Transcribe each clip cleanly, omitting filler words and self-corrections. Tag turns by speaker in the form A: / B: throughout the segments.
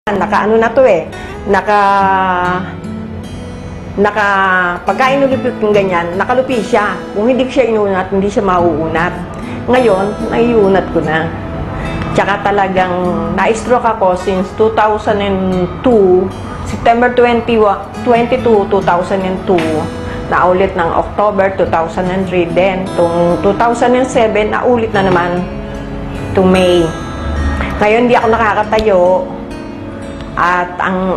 A: Naka-ano na to eh, pagka inulipit yung ganyan, nakalupi siya. Kung hindi siya inunat, hindi siya mauunat. Ngayon, naiunat ko na. Tsaka talagang na-stroke ako since 2002, September 22, 2002, naulit ng October 2003. Then, tung 2007, naulit na naman tung May. Ngayon, hindi ako nakakatayo. At ang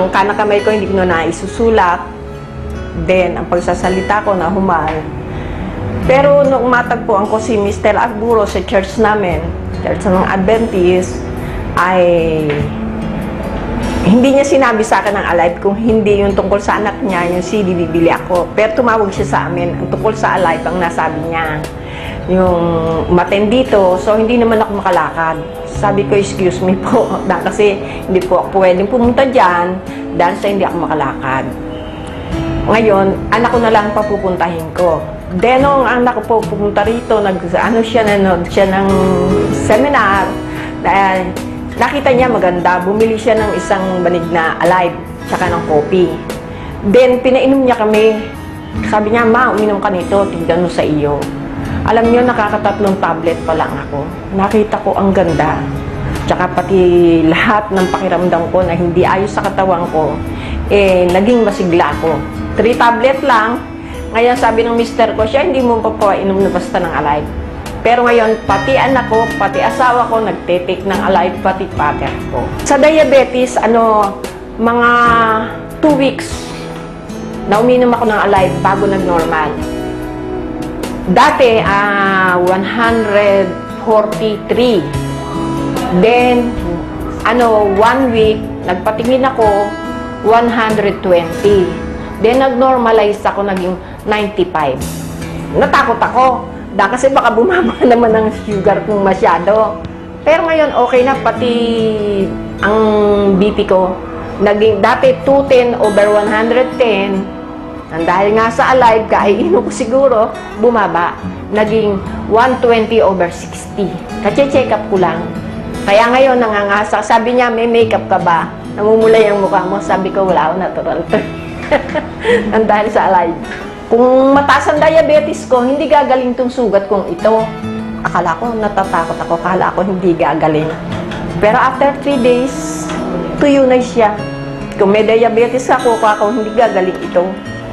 A: kanang kamay ko hindi ko na isusulat. Then, ang pagsasalita ko na humal. Pero nung matagpuan ko si Mr. Arburo sa church namin, church ng Adventist, ay hindi niya sinabi sa akin ng Alive kung hindi yung tungkol sa anak niya, yung CD bibili ako. Pero tumawag siya sa amin, ang tungkol sa Alive ang nasabi niya. Yung umattend dito, so hindi naman ako makalakad. Sabi ko, excuse me po, kasi hindi po ako pwedeng pumunta dyan dahil sa hindi ako makalakad. Ngayon, anak ko na lang papupuntahin ko. Then, nung anak ko po pupunta rito, nanood siya ng seminar, dahil nakita niya maganda, bumili siya ng isang banig na Alive, tsaka ng coffee. Then, pinainom niya kami. Sabi niya, ma, uminom ka nito, tignan mo sa iyo. Alam niyo, nakakatatlong tablet pa lang ako. Nakita ko ang ganda. Tsaka pati lahat ng pakiramdam ko na hindi ayos sa katawan ko, naging masigla ako. 3 tablet lang. Ngayon, sabi ng mister ko, siya hindi mo pa inom na basta ng Alive. Pero ngayon, pati anak ko, pati asawa ko, nagtitake ng Alive, pati pater ko. Sa diabetes, mga 2 weeks na uminom ako ng Alive bago nag-normal. Dati, 143. Then, 1 week, nagpatingin ako, 120. Then, nag-normalize ako, naging 95. Natakot ako. Kasi baka bumaba naman ang sugar kong masyado. Pero ngayon, okay na, pati ang BP ko. Naging, dati 210/110. Dahil nga sa Alive, kaiinom ko siguro, bumaba. Naging 120/60. Kache-check up ko lang. Kaya ngayon, nangangasa. Sabi niya, may makeup ka ba? Namumulay ang mukha mo. Sabi ko, wala ako, natural to. Dahil sa Alive. Kung mataas ang diabetes ko, hindi gagaling tong sugat kong ito. Akala ko, natatakot ako. Akala ko, hindi gagaling. Pero after 3 days, tuyo na siya. Kung may diabetes ako hindi gagaling ito.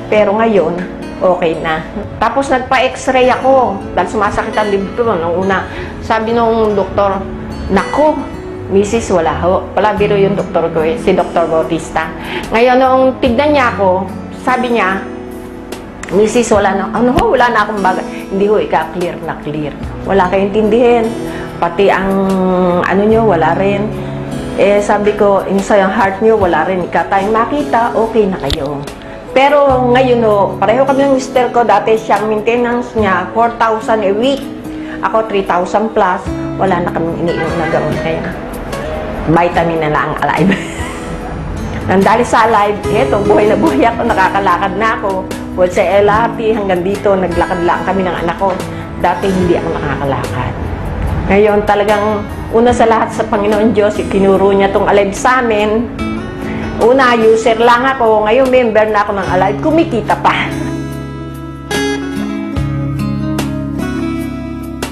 A: Pero ngayon, okay na. Tapos nagpa-x-ray ako. Dahil sumasakit ang libro nung una. Sabi nung doktor, naku, misis, wala ho. Pala biro yung doktor ko si Dr. Bautista. Ngayon, nung tignan niya ako, sabi niya, misis, wala na. Wala na akong bagay. Hindi ho, clear na clear. Wala kayong tindihin. Pati ang, nyo, wala rin. Sabi ko, sa heart nyo, wala rin. Tayong makita, okay na kayo. Pero ngayon, pareho kami ng mister ko. Dati siyang maintenance niya, 4,000 a week. Ako, 3,000 plus. Wala na kami iniinom na gamot kaya. Vitamin na lang Alive. Nandali sa Alive, eto, buhay na buhay ako, nakakalakad na ako. Well, sa LRT, hanggang dito, naglakad lang kami ng anak ko. Dati hindi ako nakakalakad. Ngayon, talagang una sa lahat sa Panginoon Diyos, kinuro niya tong Alive sa amin. Una, user lang ako. Ngayon, member na ako ng Alive. Kumikita pa.